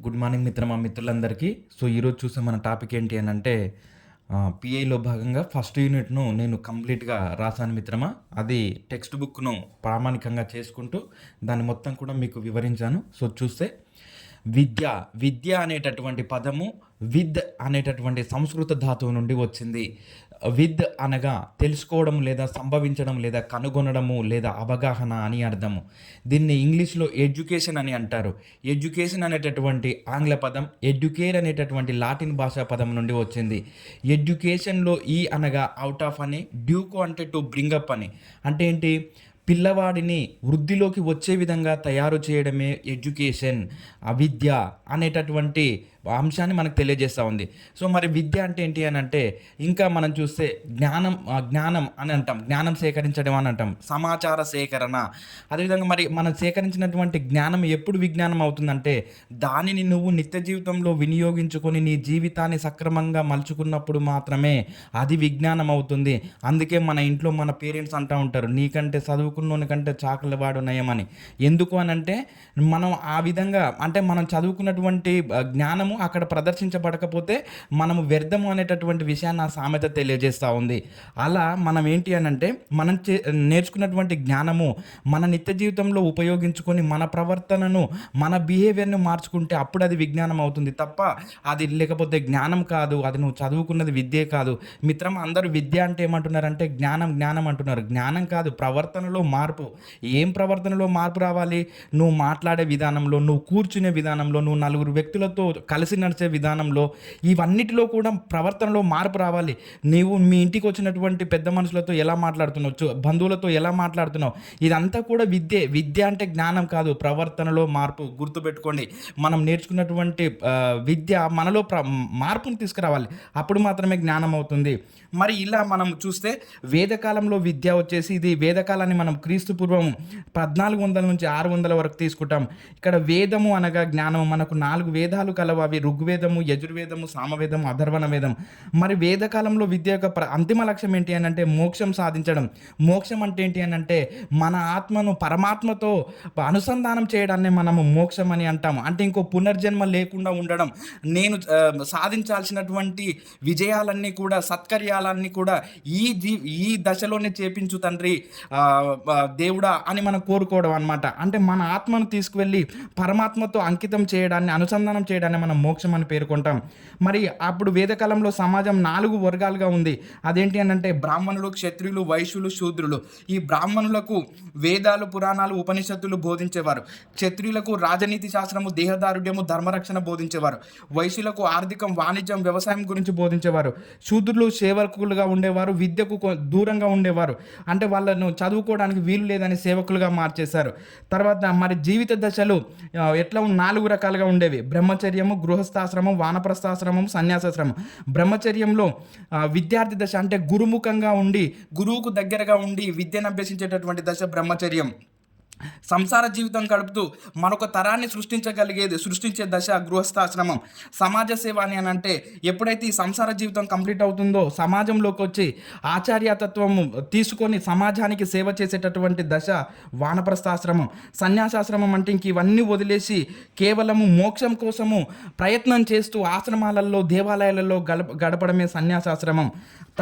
Good morning మిత్రులందరికీ. So, ఈరోజు చూసే మన టాపిక్ ఏంటి అనంటే పీఐలో భాగంగా ఫస్ట్ యూనిట్‌ను నేను కంప్లీట్‌గా రాసాను మిత్రమా. అది టెక్స్ట్ బుక్‌ను ప్రామాణికంగా చేసుకుంటూ దాన్ని మొత్తం కూడా మీకు వివరించాను. సో, చూస్తే విద్య అనేటటువంటి పదము విద్ అనేటటువంటి సంస్కృత ధాతువు నుండి వచ్చింది. విద్ అనగా తెలుసుకోవడం లేదా సంభవించడం లేదా కనుగొనడము లేదా అవగాహన అని అర్థము. దీన్ని ఇంగ్లీష్‌లో ఎడ్యుకేషన్ అని అంటారు. ఎడ్యుకేషన్ అనేటటువంటి ఆంగ్ల పదం ఎడ్యుకేర్ అనేటటువంటి లాటిన్ భాషా పదం నుండి వచ్చింది. ఎడ్యుకేషన్‌లో ఈ అనగా ఔట్ ఆఫ్ అని, డ్యూకో అంటే టు బ్రింగ్ అప్ అని. అంటే ఏంటి? పిల్లవాడిని వృద్ధిలోకి వచ్చే విధంగా తయారు చేయడమే ఎడ్యుకేషన్. విద్య అనేటటువంటి అంశాన్ని మనకు తెలియజేస్తూ ఉంది. సో, మరి విద్య అంటే ఏంటి అని అంటే ఇంకా మనం చూస్తే జ్ఞానం అని అంటాం, జ్ఞానం సేకరించడం అని అంటాం, సమాచార సేకరణ. అదేవిధంగా మరి మనం సేకరించినటువంటి జ్ఞానం ఎప్పుడు విజ్ఞానం అవుతుందంటే దానిని నువ్వు నిత్య జీవితంలో వినియోగించుకొని నీ జీవితాన్ని సక్రమంగా మలుచుకున్నప్పుడు మాత్రమే అది విజ్ఞానం అవుతుంది. అందుకే మన ఇంట్లో మన పేరెంట్స్ అంటూ ఉంటారు, నీకంటే చదువుకున్నోని కంటే చాకలి వాడు నయమని. ఎందుకు అని అంటే మనం ఆ విధంగా అంటే మనం చదువుకున్నటువంటి జ్ఞానము అక్కడ ప్రదర్శించబడకపోతే మనము వ్యర్థము అనేటటువంటి విషయాన్ని ఆ సామెత తెలియజేస్తూ ఉంది. అలా మనం ఏంటి అని అంటే మనం నేర్చుకున్నటువంటి జ్ఞానము మన నిత్య జీవితంలో ఉపయోగించుకొని మన ప్రవర్తనను మన బిహేవియర్ను మార్చుకుంటే అప్పుడు అది విజ్ఞానం అవుతుంది తప్ప అది లేకపోతే జ్ఞానం కాదు. అది నువ్వు చదువుకున్నది విద్యే కాదు. మిత్రం, అందరూ విద్య అంటే ఏమంటున్నారంటే జ్ఞానం అంటున్నారు. జ్ఞానం కాదు, ప్రవర్తనలో మార్పు. ఏం ప్రవర్తనలో మార్పు రావాలి? నువ్వు మాట్లాడే విధానంలో, నువ్వు కూర్చునే విధానంలో, నువ్వు నలుగురు వ్యక్తులతో కలిసి నడిచే విధానంలో, ఇవన్నిటిలో కూడా ప్రవర్తనలో మార్పు రావాలి. నీవు మీ ఇంటికి వచ్చినటువంటి పెద్ద మనుషులతో ఎలా మాట్లాడుతున్నావు, బంధువులతో ఎలా మాట్లాడుతున్నావు, ఇదంతా కూడా విద్య అంటే జ్ఞానం కాదు, ప్రవర్తనలో మార్పు. గుర్తుపెట్టుకోండి, మనం నేర్చుకున్నటువంటి విద్య మనలో మార్పును తీసుకురావాలి. అప్పుడు మాత్రమే జ్ఞానం అవుతుంది. మరి ఇలా మనం చూస్తే వేదకాలంలో విద్య వచ్చేసి ఇది వేదకాలాన్ని మనం క్రీస్తు పూర్వం 1400 నుంచి 600 వరకు తీసుకుంటాం. ఇక్కడ వేదము అనగా జ్ఞానం. మనకు 4 వేదాలు కలవు. అవి ఋగ్వేదము, యజుర్వేదము, సామవేదము, అథర్వణ వేదం. మరి వేదకాలంలో విద్య యొక్క అంతిమ లక్ష్యం ఏంటి అని అంటే మోక్షం సాధించడం. మోక్షం అంటే ఏంటి అని అంటే మన ఆత్మను పరమాత్మతో అనుసంధానం చేయడాన్ని మనము మోక్షం అని అంటాము. అంటే ఇంకో పునర్జన్మ లేకుండా ఉండడం. నేను సాధించాల్సినటువంటి విజయాలన్నీ కూడా, సత్కర్యాలన్నీ కూడా ఈ దశలోనే చేపించు తండ్రి దేవుడా అని మనం కోరుకోవడం అనమాట. అంటే మన ఆత్మను తీసుకువెళ్ళి పరమాత్మతో అంకితం చేయడాన్ని, అనుసంధానం చేయడాన్ని మనం మోక్షం అని పేర్కొంటాం. మరి అప్పుడు వేదకాలంలో సమాజం 4 వర్గాలుగా ఉంది. అదేంటి అని అంటే బ్రాహ్మణులు, క్షత్రియులు, వైశ్యులు, శూద్రులు. ఈ బ్రాహ్మణులకు వేదాలు, పురాణాలు, ఉపనిషత్తులు బోధించేవారు. క్షత్రియులకు రాజనీతి శాస్త్రము, దేహదారుఢ్యము, ధర్మరక్షణ బోధించేవారు. వైశ్యులకు ఆర్థికం, వాణిజ్యం, వ్యవసాయం గురించి బోధించేవారు. శూద్రులు సేవకులుగా ఉండేవారు, విద్యకు దూరంగా ఉండేవారు. అంటే వాళ్ళను చదువుకోవడానికి వీలు లేదని సేవకులుగా మార్చేశారు. తర్వాత మరి జీవిత దశలు ఎట్లా 4 రకాలుగా ఉండేవి. బ్రహ్మచర్యము, గృహస్థాశ్రమం, వానప్రస్థాశ్రమం, సన్యాసాశ్రమం. బ్రహ్మచర్యంలో విద్యార్థి దశ అంటే గురుముఖంగా ఉండి, గురువుకు దగ్గరగా ఉండి విద్యను అభ్యసించేటటువంటి దశ బ్రహ్మచర్యం. సంసార జీవితం గడుపుతూ మరొక తరాన్ని సృష్టించే దశ గృహస్థాశ్రమం. సమాజ సేవ అని అంటే ఎప్పుడైతే ఈ సంసార జీవితం కంప్లీట్ అవుతుందో సమాజంలోకి వచ్చి ఆచార్యతత్వం తీసుకొని సమాజానికి సేవ చేసేటటువంటి దశ వానప్రస్థాశ్రమం. సన్యాసాశ్రమం అంటే ఇంక ఇవన్నీ వదిలేసి కేవలము మోక్షం కోసము ప్రయత్నం చేస్తూ ఆశ్రమాలలో, దేవాలయాలలో గడపడమే సన్యాసాశ్రమం.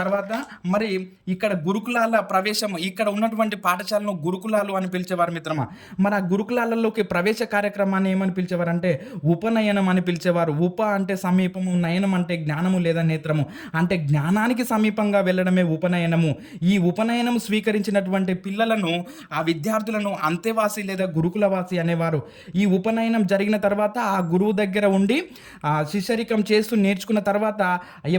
తర్వాత మరి ఇక్కడ గురుకులాల ప్రవేశం. ఇక్కడ ఉన్నటువంటి పాఠశాలను గురుకులాలు అని పిలిచేవారు మిత్రమా. మరి ఆ గురుకులాలలోకి ప్రవేశ కార్యక్రమాన్ని ఏమని పిలిచేవారంటే ఉపనయనం అని పిలిచేవారు. ఉప అంటే సమీపము, నయనం అంటే జ్ఞానము లేదా నేత్రము. అంటే జ్ఞానానికి సమీపంగా వెళ్ళడమే ఉపనయనము. ఈ ఉపనయనం స్వీకరించినటువంటి పిల్లలను, ఆ విద్యార్థులను అంతేవాసి లేదా గురుకులవాసి అనేవారు. ఈ ఉపనయనం జరిగిన తర్వాత ఆ గురువు దగ్గర ఉండి శిష్యరికం చేస్తూ నేర్చుకున్న తర్వాత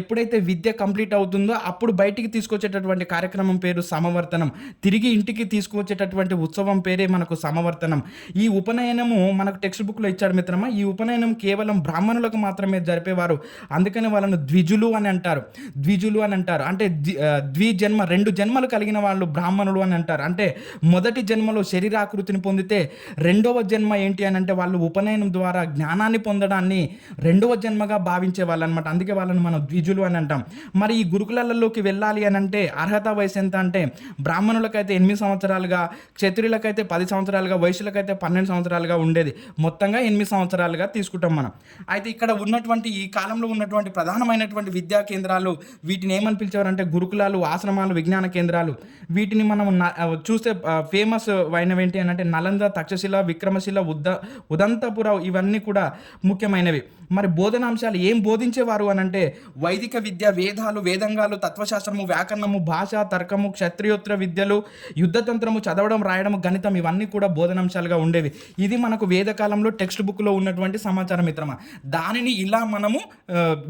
ఎప్పుడైతే విద్య కంప్లీట్ అవుతుందో అప్పుడు బయటికి తీసుకొచ్చేటటువంటి కార్యక్రమం పేరు సమవర్తనం. తిరిగి ఇంటికి తీసుకువచ్చేటటువంటి ఉత్సవం పేరే మనకు సమవర్తనం. ఈ ఉపనయనము మనకు టెక్స్ట్ బుక్లో ఇచ్చాడు మిత్రమా. ఈ ఉపనయనం కేవలం బ్రాహ్మణులకు మాత్రమే జరిపేవారు. అందుకని వాళ్ళను ద్విజులు అని అంటారు. అంటే ద్విజన్మ, 2 జన్మలు కలిగిన వాళ్ళు బ్రాహ్మణులు అని అంటారు. అంటే మొదటి జన్మలో శరీరాకృతిని పొందితే రెండవ జన్మ ఏంటి అని అంటే వాళ్ళు ఉపనయనం ద్వారా జ్ఞానాన్ని పొందడాన్ని రెండవ జన్మగా భావించే వాళ్ళు అనమాట. అందుకే వాళ్ళని మనం ద్విజులు అని అంటాం. మరి ఈ గురుకులాలలో వెళ్ళాలి అని అంటే అర్హత వయసు ఎంత అంటే బ్రాహ్మణులకైతే 8 సంవత్సరాలుగా, క్షత్రియులకైతే 10 సంవత్సరాలుగా, వయసులకైతే 12 సంవత్సరాలుగా ఉండేది. మొత్తంగా 8 సంవత్సరాలుగా తీసుకుంటాం మనం. అయితే ఇక్కడ ఉన్నటువంటి ఈ కాలంలో ఉన్నటువంటి ప్రధానమైనటువంటి విద్యా కేంద్రాలు, వీటిని ఏమని పిలిచేవారంటే గురుకులాలు, ఆశ్రమాలు, విజ్ఞాన కేంద్రాలు. వీటిని మనం చూస్తే ఫేమస్ అయినవేంటి అని అంటే నలంద, తక్షశిల, విక్రమశిల, ఉదంతపుర, ఇవన్నీ కూడా ముఖ్యమైనవి. మరి బోధనాంశాలు ఏం బోధించేవారు అని అంటే వైదిక విద్య, వేదాలు, వేదంగాలు, తత్వశాస్త్రము, వ్యాకరణము, భాష, తర్కము, క్షత్రియోత్తర విద్యలు, యుద్ధతంత్రము, చదవడం, రాయడం, గణితం, ఇవన్నీ కూడా బోధనాంశాలుగా ఉండేవి. ఇది మనకు వేదకాలంలో టెక్స్ట్ బుక్లో ఉన్నటువంటి సమాచారం మిత్రమా. దానిని ఇలా మనము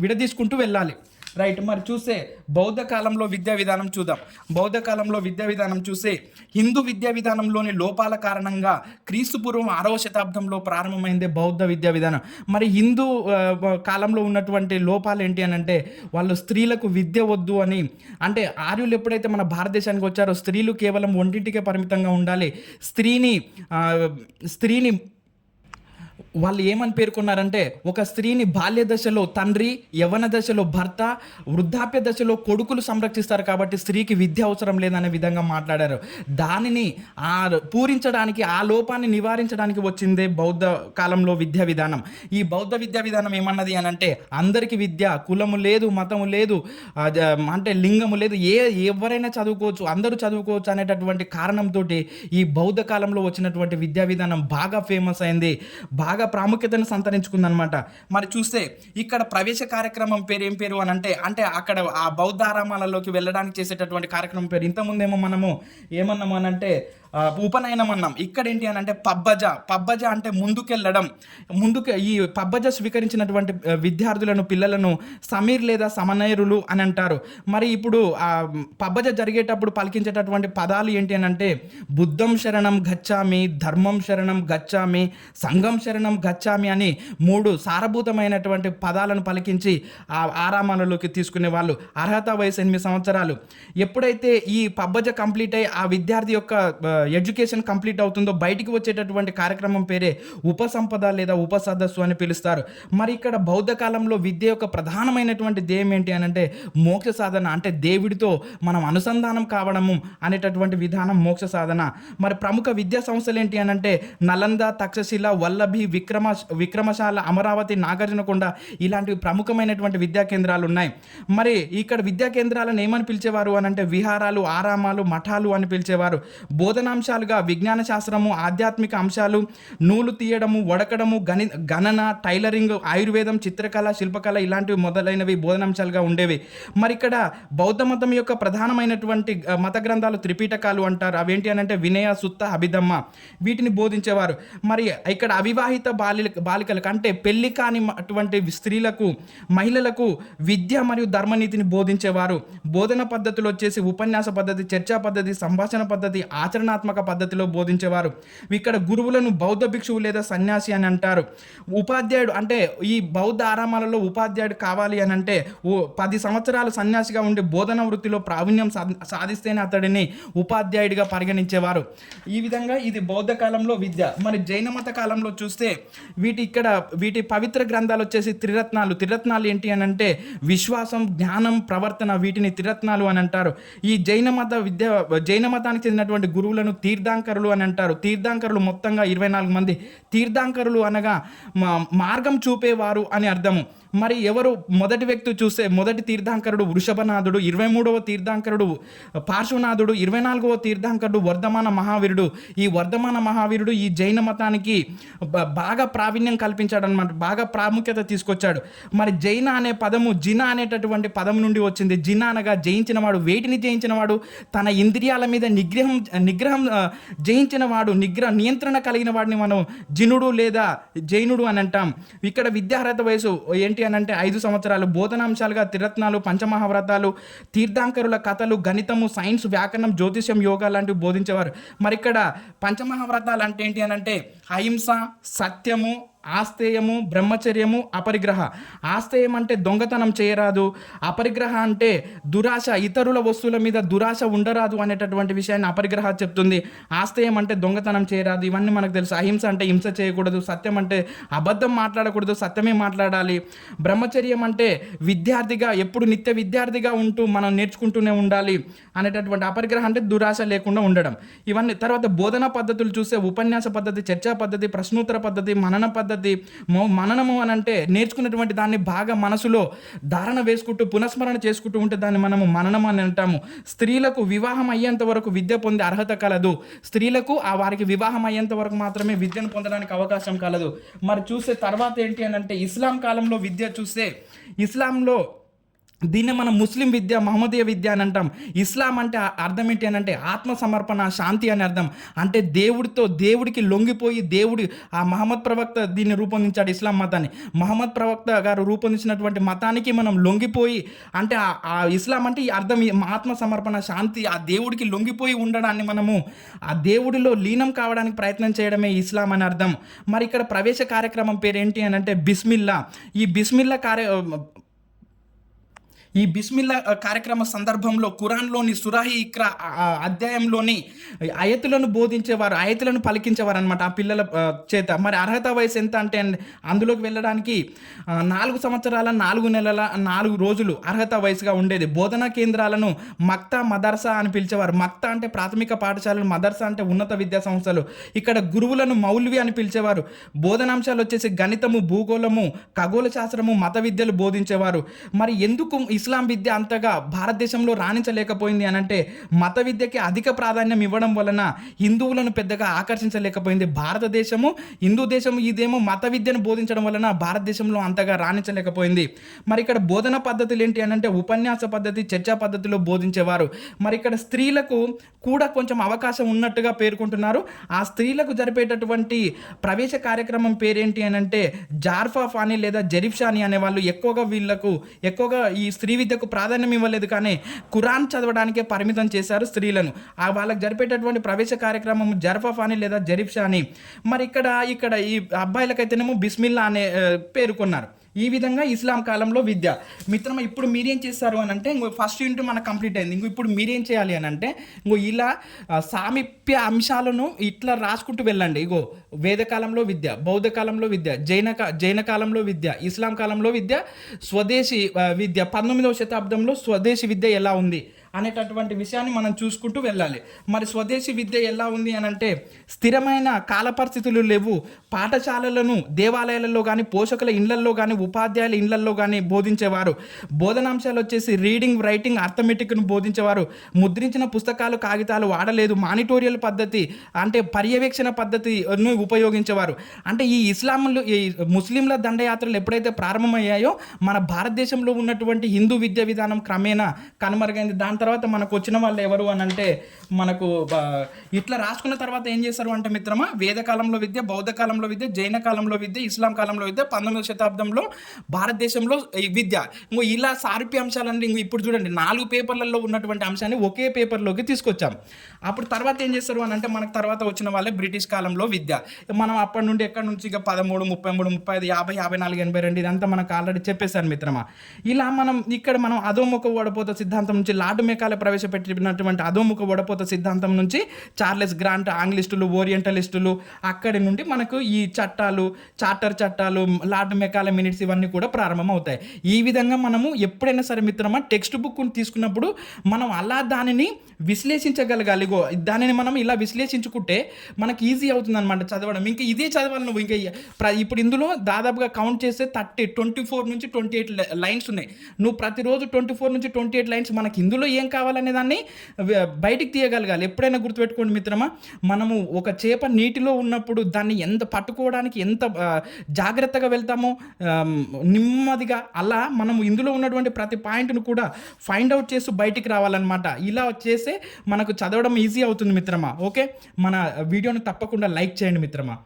విడదీసుకుంటూ వెళ్ళాలి. రైట్. మరి చూస్తే బౌద్ధ కాలంలో విద్యా విధానం చూద్దాం. బౌద్ధ కాలంలో విద్యా విధానం చూస్తే హిందూ విద్యా విధానంలోని లోపాల కారణంగా క్రీస్తుపూర్వం 6వ శతాబ్దంలో ప్రారంభమైందే బౌద్ధ విద్యా విధానం. మరి హిందూ కాలంలో ఉన్నటువంటి లోపాలు ఏంటి అని అంటే వాళ్ళు స్త్రీలకు విద్య వద్దు అని, అంటే ఆర్యులు ఎప్పుడైతే మన భారతదేశానికి వచ్చారో స్త్రీలు కేవలం ఒంటింటికే పరిమితంగా ఉండాలి, స్త్రీని వాళ్ళు ఏమని పేర్కొన్నారంటే ఒక స్త్రీని బాల్య దశలో తండ్రి, యవ్వన దశలో భర్త, వృద్ధాప్య దశలో కొడుకులు సంరక్షిస్తారు కాబట్టి స్త్రీకి విద్య అవసరం లేదనే విధంగా మాట్లాడారు. దానిని పూరించడానికి, ఆ లోపాన్ని నివారించడానికి వచ్చిందే బౌద్ధ కాలంలో విద్యా విధానం. ఈ బౌద్ధ విద్యా విధానం ఏమన్నది అని అంటే అందరికీ విద్య, కులము లేదు, మతము లేదు, అంటే లింగము లేదు, ఎవరైనా చదువుకోవచ్చు, అందరూ చదువుకోవచ్చు అనేటటువంటి కారణంతో ఈ బౌద్ధ కాలంలో వచ్చినటువంటి విద్యా విధానం బాగా ఫేమస్ అయింది, బాగా ప్రాముఖ్యతను సంతరించుకుందనమాట. మరి చూస్తే ఇక్కడ ప్రవేశ కార్యక్రమం పేరు ఏం పేరు అని అంటే అక్కడ ఆ బౌద్ధ ఆరామాలలోకి వెళ్ళడానికి చేసేటటువంటి కార్యక్రమం పేరు ఇంతకుముందేమో మనము ఏమన్నాము అని అంటే ఉపనయనం అన్నాం. ఇక్కడ ఏంటి అని అంటే పబ్బజ అంటే ఈ పబ్బజ స్వీకరించినటువంటి విద్యార్థులను, పిల్లలను సమీర్ లేదా సమనయరులు అని అంటారు. మరి ఇప్పుడు ఆ పబ్బజ జరిగేటప్పుడు పలికించేటటువంటి పదాలు ఏంటి అని అంటే బుద్ధం శరణం గచ్చామి, ధర్మం శరణం గచ్చామి, సంఘం శరణం గచ్చామి అని 3 సారభూతమైనటువంటి పదాలను పలికించి ఆ ఆరామాలలోకి తీసుకునే వాళ్ళు. అర్హత వయసు 8 సంవత్సరాలు. ఎప్పుడైతే ఈ పబ్బజ కంప్లీట్ అయ్యి ఆ విద్యార్థి యొక్క ఎడ్యుకేషన్ కంప్లీట్ అవుతుందో బయటికి వచ్చేటటువంటి కార్యక్రమం పేరే ఉపసంపద లేదా ఉపసదస్సు అని పిలుస్తారు. మరి ఇక్కడ బౌద్ధ కాలంలో విద్య యొక్క ప్రధానమైనటువంటి ధ్యేయం ఏంటి అని అంటే మోక్ష సాధన, అంటే దేవుడితో మనం అనుసంధానం కావడము అనేటటువంటి విధానం మోక్ష సాధన. మరి ప్రముఖ విద్యా సంస్థలు ఏంటి అని అంటే నలంద, తక్షశిల, వల్లభి, విక్రమశాల, అమరావతి, నాగార్జునకొండ, ఇలాంటివి ప్రముఖమైనటువంటి విద్యా కేంద్రాలు ఉన్నాయి. మరి ఇక్కడ విద్యా కేంద్రాలను ఏమని పిలిచేవారు అని అంటే విహారాలు, ఆరామాలు, మఠాలు అని పిలిచేవారు. బోధనాంశాలుగా విజ్ఞాన శాస్త్రము, ఆధ్యాత్మిక అంశాలు, నూలు తీయడము, వడకడము, గణన, టైలరింగ్, ఆయుర్వేదం, చిత్రకళ, శిల్పకళ, ఇలాంటివి మొదలైనవి బోధనాంశాలుగా ఉండేవి. మరి ఇక్కడ బౌద్ధ మతం యొక్క ప్రధానమైనటువంటి మత గ్రంథాలు త్రిపీఠకాలు అంటారు. అవేంటి అని అంటే వినయ, సుత్త, అభిధమ్మ, వీటిని బోధించేవారు. మరి ఇక్కడ అవివాహిత బాలికలకు అంటే పెళ్లి కాని అటువంటి స్త్రీలకు, మహిళలకు విద్య మరియు ధర్మనీతిని బోధించేవారు. బోధన పద్ధతులు వచ్చేసి ఉపన్యాస పద్ధతి, చర్చా పద్ధతి, సంభాషణ పద్ధతి, ఆచరణాత్మక పద్ధతిలో బోధించేవారు. ఇక్కడ గురువులను బౌద్ధ భిక్షువు లేదా సన్యాసి అని అంటారు. ఉపాధ్యాయుడు అంటే ఈ బౌద్ధ ఆరామాలలో ఉపాధ్యాయుడు కావాలి అని అంటే 10 సంవత్సరాలు సన్యాసిగా ఉండి బోధన వృత్తిలో ప్రావీణ్యం సాధిస్తేనే అతడిని ఉపాధ్యాయుడిగా పరిగణించేవారు. ఈ విధంగా ఇది బౌద్ధ కాలంలో విద్య. మరి జైన మత కాలంలో చూస్తే వీటి పవిత్ర గ్రంథాలు వచ్చేసి త్రిరత్నాలు ఏంటి అని అంటే విశ్వాసం, జ్ఞానం, ప్రవర్తన, వీటిని త్రిరత్నాలు అని అంటారు. ఈ జైన మతానికి చెందినటువంటి గురువులను తీర్థాంకరులు అని అంటారు. తీర్థాంకరులు మొత్తంగా 24 మంది. తీర్థాంకరులు అనగా మార్గం చూపేవారు అని అర్థము. మరి ఎవరు మొదటి వ్యక్తి చూస్తే మొదటి తీర్థాంకరుడు వృషభనాథుడు, 23వ తీర్థాంకరుడు పార్శ్వనాథుడు, 24వ తీర్థాంకరుడు వర్ధమాన మహావీరుడు. ఈ వర్ధమాన మహావీరుడు ఈ జైన మతానికి బాగా ప్రావీణ్యం కల్పించాడు అనమాట, బాగా ప్రాముఖ్యత తీసుకొచ్చాడు. మరి జైన అనే పదము జిన అనేటటువంటి పదం నుండి వచ్చింది. జిన అనగా జయించినవాడు. వేటిని జయించినవాడు? తన ఇంద్రియాల మీద నిగ్రహం జయించినవాడు, నియంత్రణ కలిగిన వాడిని మనం జినుడు లేదా జైనుడు అని అంటాం. ఇక్కడ విద్యార్హత వయసు ఏంటి అని అంటే 5 సంవత్సరాలు. బోధనాంశాలుగా త్రిరత్నాలు, పంచమహావ్రతాలు, తీర్థాంకరుల కథలు, గణితము, సైన్స్, వ్యాకరణం, జ్యోతిష్యం, యోగా లాంటివి బోధించేవారు. మరి ఇక్కడ పంచమహావ్రతాలు అంటే ఏంటి అని అంటే అహింస, సత్యము, ఆస్తేయము, బ్రహ్మచర్యము, అపరిగ్రహ. ఆస్తేయం అంటే దొంగతనం చేయరాదు, అపరిగ్రహ అంటే దురాశ, ఇతరుల వస్తువుల మీద దురాశ ఉండరాదు అనేటటువంటి విషయాన్ని అపరిగ్రహ చెప్తుంది. ఆస్తేయం అంటే దొంగతనం చేయరాదు, ఇవన్నీ మనకు తెలుసు. అహింస అంటే హింస చేయకూడదు, సత్యం అంటే అబద్ధం మాట్లాడకూడదు, సత్యమే మాట్లాడాలి. బ్రహ్మచర్యం అంటే విద్యార్థిగా ఎప్పుడు నిత్య విద్యార్థిగా ఉంటూ మనం నేర్చుకుంటూనే ఉండాలి అనేటటువంటి. అపరిగ్రహం అంటే దురాశ లేకుండా ఉండడం. ఇవన్నీ తర్వాత బోధనా పద్ధతులు చూస్తే ఉపన్యాస పద్ధతి, చర్చా పద్ధతి, ప్రశ్నోత్తర పద్ధతి, మనన పద్ధతి. మననము అని అంటే నేర్చుకున్నటువంటి దాన్ని బాగా మనసులో ధారణ వేసుకుంటూ పునఃస్మరణ చేసుకుంటూ ఉంటే దాన్ని మనము మననం అని అంటాము. స్త్రీలకు వివాహం అయ్యేంత వరకు విద్య పొందే అర్హత కలదు. స్త్రీలకు వారికి వివాహం అయ్యేంత వరకు మాత్రమే విద్యను పొందడానికి అవకాశం కలదు. మరి చూస్తే తర్వాత ఏంటి అని అంటే ఇస్లాం కాలంలో విద్య చూస్తే ఇస్లాంలో దీన్ని మనం ముస్లిం విద్య, మహమ్మదీయ విద్య అని అంటాం. ఇస్లాం అంటే అర్థం ఏంటి అని అంటే ఆత్మ సమర్పణ, శాంతి అని అర్థం. అంటే దేవుడికి లొంగిపోయి ఆ మహమ్మద్ ప్రవక్త దీన్ని రూపొందించాడు, ఇస్లాం మతాన్ని. మహమ్మద్ ప్రవక్త గారు రూపొందించినటువంటి మతానికి మనం లొంగిపోయి, అంటే ఆ ఇస్లాం అంటే ఈ అర్థం ఆత్మ సమర్పణ, శాంతి, ఆ దేవుడికి లొంగిపోయి ఉండడాన్ని మనము ఆ దేవుడిలో లీనం కావడానికి ప్రయత్నం చేయడమే ఇస్లాం అని అర్థం. మరి ఇక్కడ ప్రవేశ కార్యక్రమం పేరు ఏంటి అని అంటే బిస్మిల్లా. ఈ బిస్మిల్లా కార్యక్రమ సందర్భంలో ఖురాన్లోని సురాహి ఇక్రా అధ్యాయంలోని ఆయతులను పలికించేవారు అనమాట ఆ పిల్లల చేత. మరి అర్హత వయసు ఎంత అంటే అందులోకి వెళ్ళడానికి 4 సంవత్సరాల 4 నెలల 4 రోజులు అర్హత వయసుగా ఉండేది. బోధనా కేంద్రాలను మక్తా, మదర్సా అని పిలిచేవారు. మక్తా అంటే ప్రాథమిక పాఠశాలలు, మదర్సా అంటే ఉన్నత విద్యా సంస్థలు. ఇక్కడ గురువులను మౌల్వి అని పిలిచేవారు. బోధనాంశాలు వచ్చేసి గణితము, భూగోళము, ఖగోళ శాస్త్రము, మత విద్యలు బోధించేవారు. మరి ఎందుకు ఇస్లాం విద్య అంతగా భారతదేశంలో రాణించలేకపోయింది అని అంటే మత విద్యకి అధిక ప్రాధాన్యం ఇవ్వడం వలన హిందువులను పెద్దగా ఆకర్షించలేకపోయింది. భారతదేశము హిందూ దేశము, ఇదేమో మత విద్యను బోధించడం వలన భారతదేశంలో అంతగా రాణించలేకపోయింది. మరి ఇక్కడ బోధన పద్ధతులు ఏంటి అని అంటే ఉపన్యాస పద్ధతి, చర్చా పద్ధతిలో బోధించేవారు. మరి ఇక్కడ స్త్రీలకు కూడా కొంచెం అవకాశం ఉన్నట్టుగా పేర్కొంటున్నారు. ఆ స్త్రీలకు జరిపేటటువంటి ప్రవేశ కార్యక్రమం పేరేంటి అని అంటే జార్ఫా ఫానీ లేదా జరీఫ్షానీ అనే వాళ్ళు ఎక్కువగా ఈ స్త్రీ విద్యకు ప్రాధాన్యం ఇవ్వలేదు, కానీ ఖురాన్ చదవడానికే పరిమితం చేశారు స్త్రీలను. వాళ్ళకి జరిపేటటువంటి ప్రవేశ కార్యక్రమం జర్ఫా ఫానీ లేదా జరీఫ్షానీ. మరి ఇక్కడ ఈ అబ్బాయిలకైతేనేమో బిస్మిల్లా అనే పేర్కొన్నారు. ఈ విధంగా ఇస్లాం కాలంలో విద్య. మిత్రమా, ఇప్పుడు మీరేం చేస్తారు అని అంటే ఫస్ట్ యూనిట్ మనకు కంప్లీట్ అయింది. ఇప్పుడు మీరేం చేయాలి అని అంటే ఇలా సామీప్య అంశాలను ఇట్లా రాసుకుంటూ వెళ్ళండి. వేదకాలంలో విద్య, బౌద్ధ కాలంలో విద్య, జైన కాలంలో విద్య, ఇస్లాం కాలంలో విద్య, స్వదేశీ విద్య, 19వ శతాబ్దంలో స్వదేశీ విద్య ఎలా ఉంది అనేటటువంటి విషయాన్ని మనం చూసుకుంటూ వెళ్ళాలి. మరి స్వదేశీ విద్య ఎలా ఉంది అని అంటే స్థిరమైన కాల పరిస్థితులు లేవు. పాఠశాలలను దేవాలయాలలో కానీ, పోషకుల ఇళ్లల్లో కానీ, ఉపాధ్యాయుల ఇళ్లల్లో కానీ బోధించేవారు. బోధనాంశాలు వచ్చేసి రీడింగ్, రైటింగ్, అర్థమెటిక్ను బోధించేవారు. ముద్రించిన పుస్తకాలు, కాగితాలు వాడలేదు. మానిటోరియల్ పద్ధతి అంటే పర్యవేక్షణ పద్ధతిని ఉపయోగించేవారు. అంటే ఈ ముస్లింల దండయాత్రలు ఎప్పుడైతే ప్రారంభమయ్యాయో మన భారతదేశంలో ఉన్నటువంటి హిందూ విద్యా విధానం క్రమేణా కనుమరుగైంది. దాని తర్వాత మనకు వచ్చిన వాళ్ళు ఎవరు అని అంటే మనకు ఇట్లా రాసుకున్న తర్వాత ఏం చేస్తారు అంటే మిత్రమా, వేదకాలంలో విద్య, బౌద్ధ కాలంలో విద్య, జైన కాలంలో విద్య, ఇస్లాం కాలంలో విద్య, 19వ శతాబ్దంలో భారతదేశంలో విద్య. ఇలా సారూప్య అంశాలన్నీ ఇప్పుడు చూడండి 4 పేపర్లలో ఉన్నటువంటి అంశాన్ని ఒకే పేపర్లోకి తీసుకొచ్చాం. అప్పుడు తర్వాత ఏం చేస్తారు అని అంటే మనకు తర్వాత వచ్చిన వాళ్ళే బ్రిటిష్ కాలంలో విద్య. మనం అప్పటి నుండి ఎక్కడి నుంచి ఇక 13, 33, 35, 50, 54, 82 ఇదంతా మనకు ఆల్రెడీ చెప్పేశాను మిత్రమా. ఇలా మనం అధోముఖ వడపోత సిద్ధాంతం నుంచి లార్డ్ మెకాలే ప్రవేశపెట్టినటువంటి అధోముఖ వడపోత సిద్ధాంతం నుంచి చార్లెస్ గ్రాంట్, ఆంగ్లిస్టులు, ఓరియంటలిస్టులు, అక్కడి నుండి మనకు ఈ చార్టర్ చట్టాలు, లార్డ్ మెకాలే మినిట్స్ ఇవన్నీ కూడా ప్రారంభం అవుతాయి. ఈ విధంగా మనము ఎప్పుడైనా సరే మిత్రమా టెక్స్ట్ బుక్ని తీసుకున్నప్పుడు మనం అలా దానిని విశ్లేషించగలగాలి. దానిని మనం ఇలా విశ్లేషించుకుంటే మనకి ఈజీ అవుతుంది అనమాట చదవడం. ఇంకా ఇదే చదవాలి నువ్వు. ఇంకా ఇప్పుడు ఇందులో దాదాపుగా కౌంట్ చేస్తే 24 నుంచి 28 లైన్స్ ఉన్నాయి. నువ్వు ప్రతిరోజు 24 నుంచి 28 లైన్స్ మనకి ఇందులో ఏం కావాలనే దాన్ని బయటికి తీయగలగాలి. ఎప్పుడైనా గుర్తుపెట్టుకోండి మిత్రమా, మనము ఒక చేప నీటిలో ఉన్నప్పుడు దాన్ని ఎంత పట్టుకోవడానికి ఎంత జాగ్రత్తగా వెళ్తామో నెమ్మదిగా, అలా మనము ఇందులో ఉన్నటువంటి ప్రతి పాయింట్ను కూడా ఫైండ్ అవుట్ చేసి బయటికి రావాలన్నమాట. ఇలా చేస్తే మనకు చదవడం ఈజీ అవుతుంది మిత్రమా. ఓకే, మన వీడియోని తప్పకుండా లైక్ చేయండి మిత్రమా.